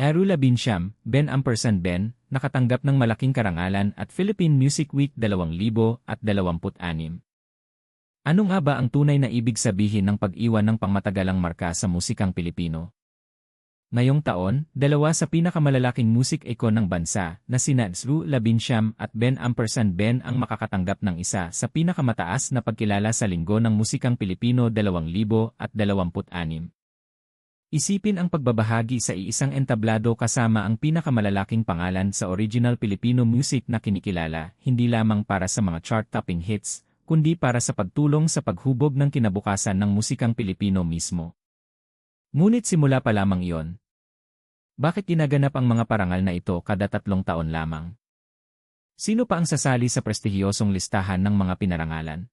Eru Labinsyam, Ben ampersand Ben, nakatanggap ng malaking karangalan at Philippine Music Week 2026. Ano nga ba ang tunay na ibig sabihin ng pag-iwan ng pangmatagalang marka sa musikang Pilipino? Ngayong taon, dalawa sa pinakamalalaking music icon ng bansa na sina Eru Labinsyam at Ben ampersand Ben ang makakatanggap ng isa sa pinakamataas na pagkilala sa linggo ng musikang Pilipino 2026. Isipin ang pagbabahagi sa iisang entablado kasama ang pinakamalalaking pangalan sa original Filipino music na kinikilala, hindi lamang para sa mga chart-topping hits, kundi para sa pagtulong sa paghubog ng kinabukasan ng musikang Pilipino mismo. Ngunit simula pa lamang iyon. Bakit ginaganap ang mga parangal na ito kada 3 taon lamang? Sino pa ang sasali sa prestihiyosong listahan ng mga pinarangalan?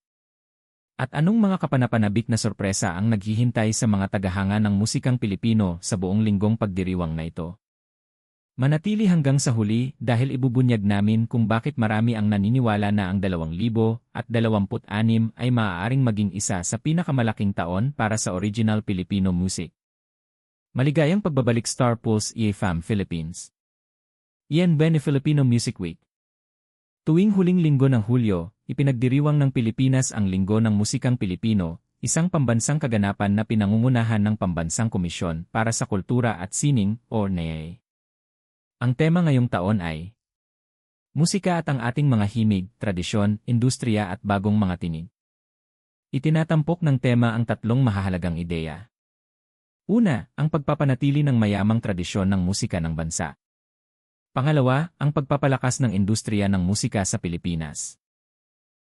At anong mga kapanapanabik na sorpresa ang naghihintay sa mga tagahanga ng musikang Pilipino sa buong linggong pagdiriwang na ito? Manatili hanggang sa huli dahil ibubunyag namin kung bakit marami ang naniniwala na ang 2026 ay maaaring maging isa sa pinakamalaking taon para sa original Filipino music. Maligayang pagbabalik Star Pulse EFAM Philippines. Ian Bene Filipino Music Week. Tuwing huling linggo ng Hulyo, ipinagdiriwang ng Pilipinas ang Linggo ng Musikang Pilipino, isang pambansang kaganapan na pinangungunahan ng Pambansang Komisyon para sa Kultura at Sining o NEA. Ang tema ngayong taon ay musika at ang ating mga himig, tradisyon, industriya at bagong mga tinig. Itinatampok ng tema ang 3 mahahalagang ideya. Una, ang pagpapanatili ng mayamang tradisyon ng musika ng bansa. Pangalawa, ang pagpapalakas ng industriya ng musika sa Pilipinas.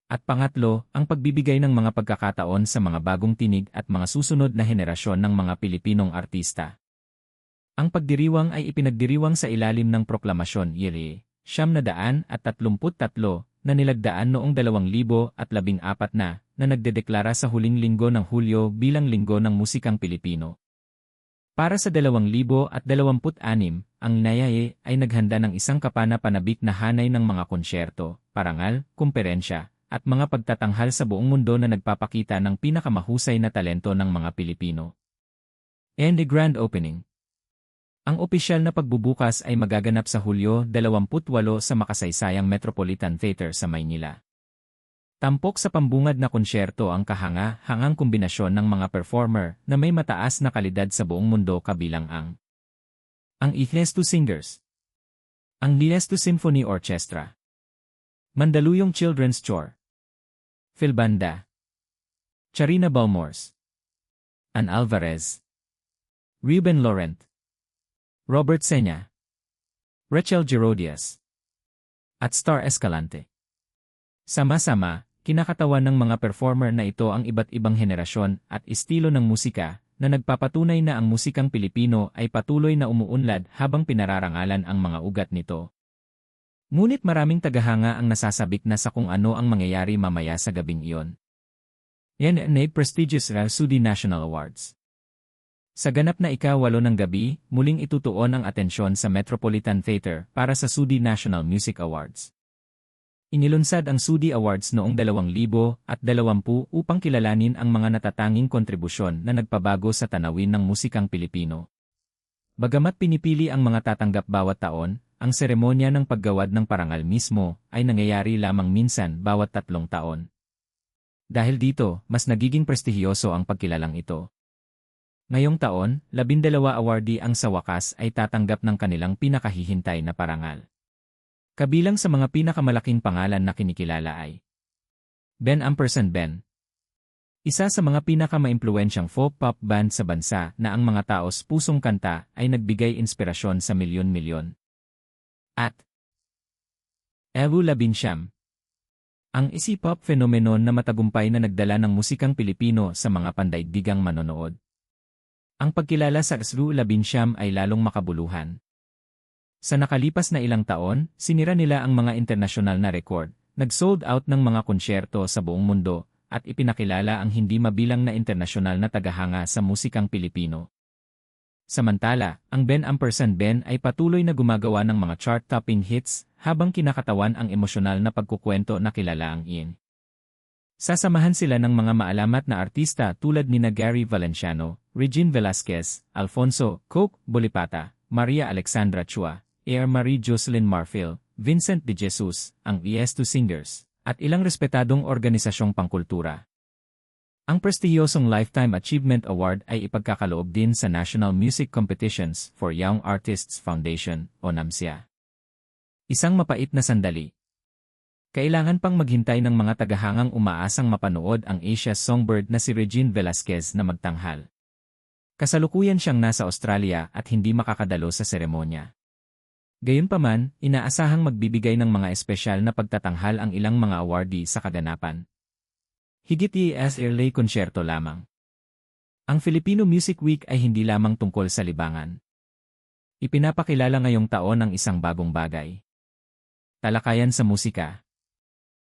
At pangatlo, ang pagbibigay ng mga pagkakataon sa mga bagong tinig at mga susunod na henerasyon ng mga Pilipinong artista. Ang pagdiriwang ay ipinagdiriwang sa ilalim ng Proklamasyon YERE 933 na nilagdaan noong 2014 na nagdedeklara sa huling linggo ng Hulyo bilang Linggo ng Musikang Pilipino. Para sa 2026, ang NEA ay naghanda ng isang kapana-panabik na hanay ng mga konsyerto, parangal, kumperensya, at mga pagtatanghal sa buong mundo na nagpapakita ng pinakamahusay na talento ng mga Pilipino. And the grand opening. Ang opisyal na pagbubukas ay magaganap sa Hulyo 28 sa makasaysayang Metropolitan Theater sa Maynila. Tampok sa pambungad na konsyerto ang kahanga-hangang kombinasyon ng mga performer na may mataas na kalidad sa buong mundo kabilang ang Ihnesto Singers, ang Ihnesto Symphony Orchestra, Mandaluyong Children's Choir, Philbanda, Charina Balmores, An Alvarez, Ruben Laurent, Robert Senya, Rachel Gerodias, at Star Escalante. Sama-sama, kinakatawan ng mga performer na ito ang iba't ibang henerasyon at estilo ng musika na nagpapatunay na ang musikang Pilipino ay patuloy na umuunlad habang pinararangalan ang mga ugat nito. Ngunit maraming tagahanga ang nasasabik na sa kung ano ang mangyayari mamaya sa gabing iyon. Yan ay prestigious SUDI National Awards. Sa ganap na ika-8 ng gabi, muling itutuon ang atensyon sa Metropolitan Theater para sa SUDI National Music Awards. Inilunsad ang SUDI Awards noong 2020 upang kilalanin ang mga natatanging kontribusyon na nagpabago sa tanawin ng musikang Pilipino. Bagamat pinipili ang mga tatanggap bawat taon, ang seremonya ng paggawad ng parangal mismo ay nangyayari lamang minsan bawat 3 taon. Dahil dito, mas nagiging prestihiyoso ang pagkilalang ito. Ngayong taon, 12 awardee ang sa wakas ay tatanggap ng kanilang pinakahihintay na parangal. Kabilang sa mga pinakamalaking pangalan na kinikilala ay Ben ampersand Ben. Isa sa mga pinakamaimpluwensyang folk-pop band sa bansa na ang mga taos pusong kanta ay nagbigay inspirasyon sa milyon-milyon. At Eru Labinsyam. Ang isipop phenomenon na matagumpay na nagdala ng musikang Pilipino sa mga pandaigdigang manonood. Ang pagkilala sa Eru Labinsyam ay lalong makabuluhan. Sa nakalipas na ilang taon, sinira nila ang mga internasyonal na record, nag-sold out ng mga konsyerto sa buong mundo, at ipinakilala ang hindi mabilang na internasyonal na tagahanga sa musikang Pilipino. Samantala, ang Ben ampersand Ben ay patuloy na gumagawa ng mga chart-topping hits habang kinakatawan ang emosyonal na pagkukwento na kilala ang iyan. Sasamahan sila ng mga maalamat na artista tulad nina Gary Valenciano, Regine Velasquez, Alfonso "Coke" Bolipata, Maria Alexandra Chua, Air Marie Jocelyn Marfil, Vincent de Jesus, ang ES2 Singers, at ilang respetadong organisasyong pangkultura. Ang prestihiyosong Lifetime Achievement Award ay ipagkakaloob din sa National Music Competitions for Young Artists Foundation o NAMSIA. Isang mapait na sandali. Kailangan pang maghintay ng mga tagahangang umaasang mapanood ang Asia's Songbird na si Regine Velasquez na magtanghal. Kasalukuyan siyang nasa Australia at hindi makakadalo sa seremonya. Gayunpaman, inaasahang magbibigay ng mga espesyal na pagtatanghal ang ilang mga awardee sa kaganapan. Higit as early konsyerto lamang. Ang Filipino Music Week ay hindi lamang tungkol sa libangan. Ipinapakilala ngayong taon ang isang bagong bagay. Talakayan sa musika.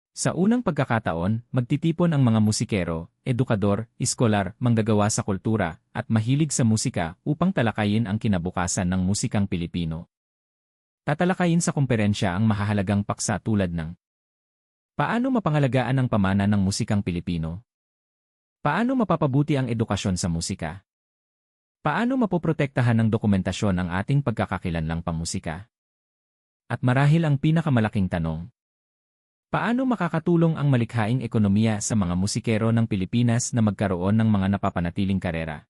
Sa unang pagkakataon, magtitipon ang mga musikero, edukador, iskolar, manggagawa sa kultura, at mahilig sa musika upang talakayin ang kinabukasan ng musikang Pilipino. Tatalakayin sa komperensya ang mahahalagang paksa tulad ng paano mapangalagaan ang pamana ng musikang Pilipino? Paano mapapabuti ang edukasyon sa musika? Paano mapoprotektahan ng dokumentasyon ang ating pagkakakilanlang pamusika? At marahil ang pinakamalaking tanong, paano makakatulong ang malikhaing ekonomiya sa mga musikero ng Pilipinas na magkaroon ng mga napapanatiling karera?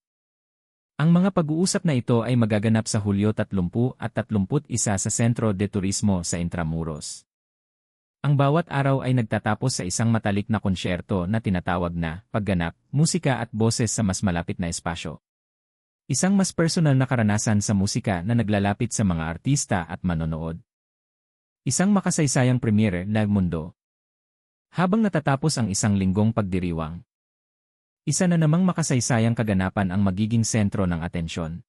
Ang mga pag-uusap na ito ay magaganap sa Hulyo 30 at 31 sa Sentro de Turismo sa Intramuros. Ang bawat araw ay nagtatapos sa isang matalik na konsyerto na tinatawag na pagganap, musika at boses sa mas malapit na espasyo. Isang mas personal na karanasan sa musika na naglalapit sa mga artista at manonood. Isang makasaysayang premiere live mundo. Habang natatapos ang isang linggong pagdiriwang, isa na namang makasaysayang kaganapan ang magiging sentro ng atensyon.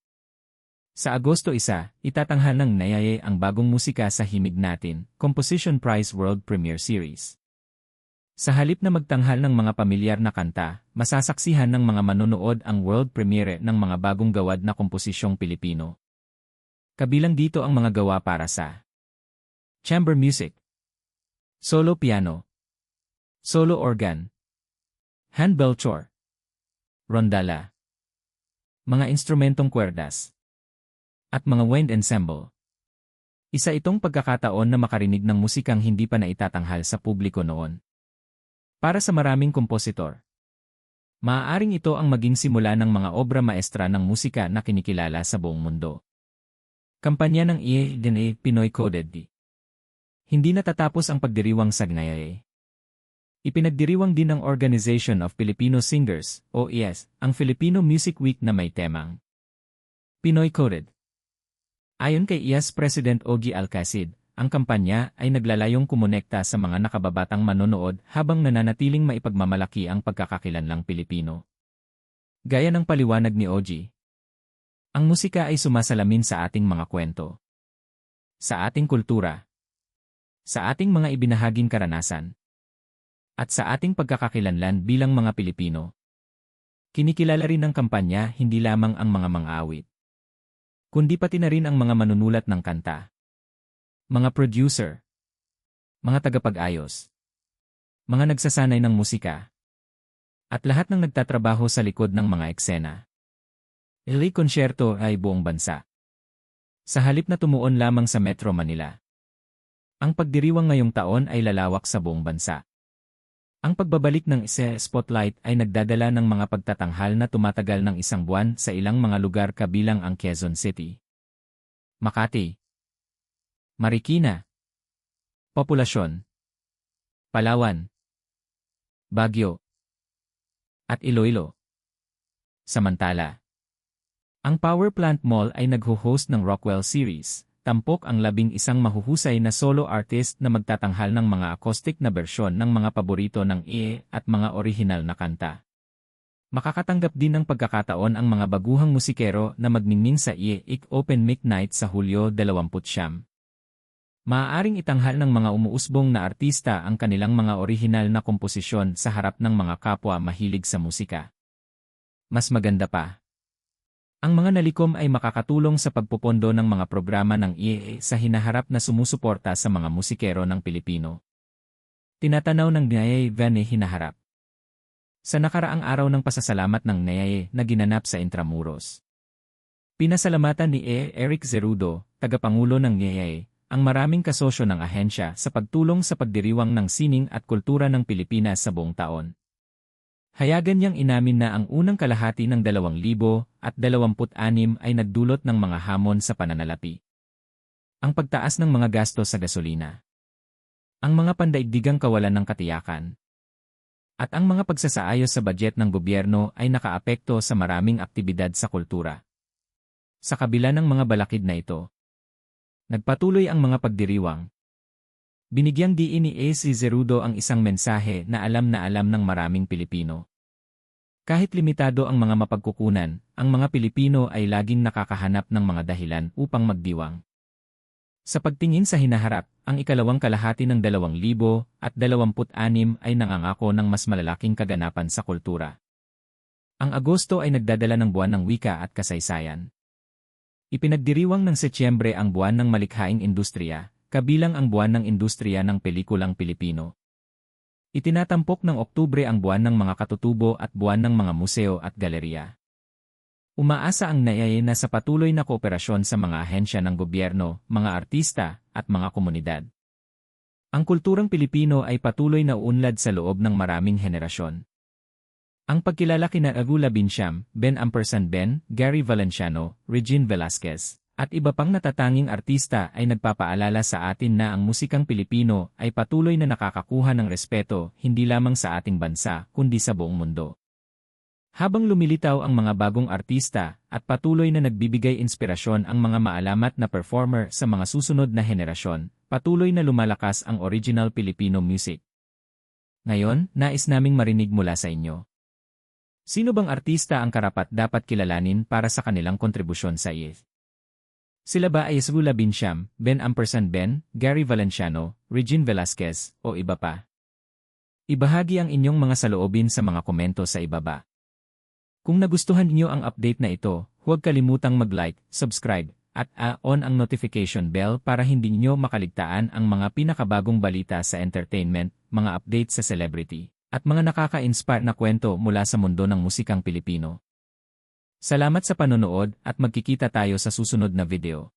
Sa Agosto 1, itatanghal ng NAIA ang bagong musika sa Himig Natin, Composition Prize World Premiere Series. Sa halip na magtanghal ng mga pamilyar na kanta, masasaksihan ng mga manonood ang world premiere ng mga bagong gawad na komposisyong Pilipino. Kabilang dito ang mga gawa para sa chamber music, solo piano, solo organ, handbell chore, rondalla, mga instrumentong kwerdas, at mga wind ensemble. Isa itong pagkakataon na makarinig ng musikang hindi pa naitatanghal sa publiko noon. Para sa maraming kompositor, maaaring ito ang maging simula ng mga obra maestra ng musika na kinikilala sa buong mundo. Kampanya ng IADNA Pinoy Coded D. Hindi natatapos ang pagdiriwang sa NAIA. Ipinagdiriwang din ng Organization of Filipino Singers, OES, ang Filipino Music Week na may temang Pinoy Coded. Ayon kay IAS President Ogie Alcacid, ang kampanya ay naglalayong kumonekta sa mga nakababatang manonood habang nananatiling maipagmamalaki ang pagkakakilanlang Pilipino. Gaya ng paliwanag ni Ogie, ang musika ay sumasalamin sa ating mga kwento, sa ating kultura, sa ating mga ibinahaging karanasan, at sa ating pagkakakilanlan bilang mga Pilipino. Kinikilala rin ng kampanya hindi lamang ang mga mang-awit, kundi pati na rin ang mga manunulat ng kanta, mga producer, mga tagapag-ayos, mga nagsasanay ng musika, at lahat ng nagtatrabaho sa likod ng mga eksena. LA Concerto ay buong bansa. Sa halip na tumuon lamang sa Metro Manila, ang pagdiriwang ngayong taon ay lalawak sa buong bansa. Ang pagbabalik ng Spotlight ay nagdadala ng mga pagtatanghal na tumatagal ng isang buwan sa ilang mga lugar kabilang ang Quezon City, Makati, Marikina, Populasyon, Palawan, Baguio, at Iloilo. Samantala, ang Power Plant Mall ay nagho-host ng Rockwell Series. Tampok ang 11 mahuhusay na solo artist na magtatanghal ng mga acoustic na bersyon ng mga paborito ng IE at mga orihinal na kanta. Makakatanggap din ng pagkakataon ang mga baguhang musikero na magningning sa IE Open Mic Night sa Hulyo 20. Maaaring itanghal ng mga umuusbong na artista ang kanilang mga orihinal na komposisyon sa harap ng mga kapwa mahilig sa musika. Mas maganda pa, ang mga nalikom ay makakatulong sa pagpupondo ng mga programa ng IE sa hinaharap na sumusuporta sa mga musikero ng Pilipino. Tinatanaw ng NAIA Vane hinaharap. Sa nakaraang araw ng pasasalamat ng NAIA na ginanap sa Intramuros, Pinasalamatan ni Eric Zerudo, tagapangulo ng NIAE, ang maraming kasosyo ng ahensya sa pagtulong sa pagdiriwang ng sining at kultura ng Pilipinas sa buong taon. Hayagan niyang inamin na ang unang kalahati ng 2026 ay nagdulot ng mga hamon sa pananalapi. Ang pagtaas ng mga gasto sa gasolina, ang mga pandaigdigang kawalan ng katiyakan, at ang mga pagsasaayos sa budget ng gobyerno ay nakaapekto sa maraming aktibidad sa kultura. Sa kabila ng mga balakid na ito, nagpatuloy ang mga pagdiriwang. Binigyang diin ni AC Zerudo ang isang mensahe na alam ng maraming Pilipino. Kahit limitado ang mga mapagkukunan, ang mga Pilipino ay laging nakakahanap ng mga dahilan upang magdiwang. Sa pagtingin sa hinaharap, ang ikalawang kalahati ng 2026 ay nangangako ng mas malalaking kaganapan sa kultura. Ang Agosto ay nagdadala ng buwan ng wika at kasaysayan. Ipinagdiriwang ng Setyembre ang buwan ng malikhaing industriya, kabilang ang buwan ng industriya ng pelikulang Pilipino. Itinatampok ng Oktubre ang buwan ng mga katutubo at buwan ng mga museo at galerya. Umaasa ang NIAE na sa patuloy na kooperasyon sa mga ahensya ng gobyerno, mga artista, at mga komunidad. Ang kulturang Pilipino ay patuloy na uunlad sa loob ng maraming henerasyon. Ang pagkilala kina Agu Labinsiam, Ben, Gary Valenciano, Regine Velasquez, at iba pang natatanging artista ay nagpapaalala sa atin na ang musikang Pilipino ay patuloy na nakakakuha ng respeto hindi lamang sa ating bansa kundi sa buong mundo. Habang lumilitaw ang mga bagong artista at patuloy na nagbibigay inspirasyon ang mga maalamat na performer sa mga susunod na henerasyon, patuloy na lumalakas ang original Filipino music. Ngayon, nais naming marinig mula sa inyo. Sino bang artista ang karapat-dapat kilalanin para sa kanilang kontribusyon sa IF? Sila ba ay Agu Labinsiam, Ben, Gary Valenciano, Regine Velasquez, o iba pa? Ibahagi ang inyong mga saloobin sa mga komento sa ibaba. Kung nagustuhan niyo ang update na ito, huwag kalimutang mag-like, subscribe, at on ang notification bell para hindi niyo makaligtaan ang mga pinakabagong balita sa entertainment, mga updates sa celebrity, at mga nakaka-inspire na kwento mula sa mundo ng musikang Pilipino. Salamat sa panonood at magkikita tayo sa susunod na video.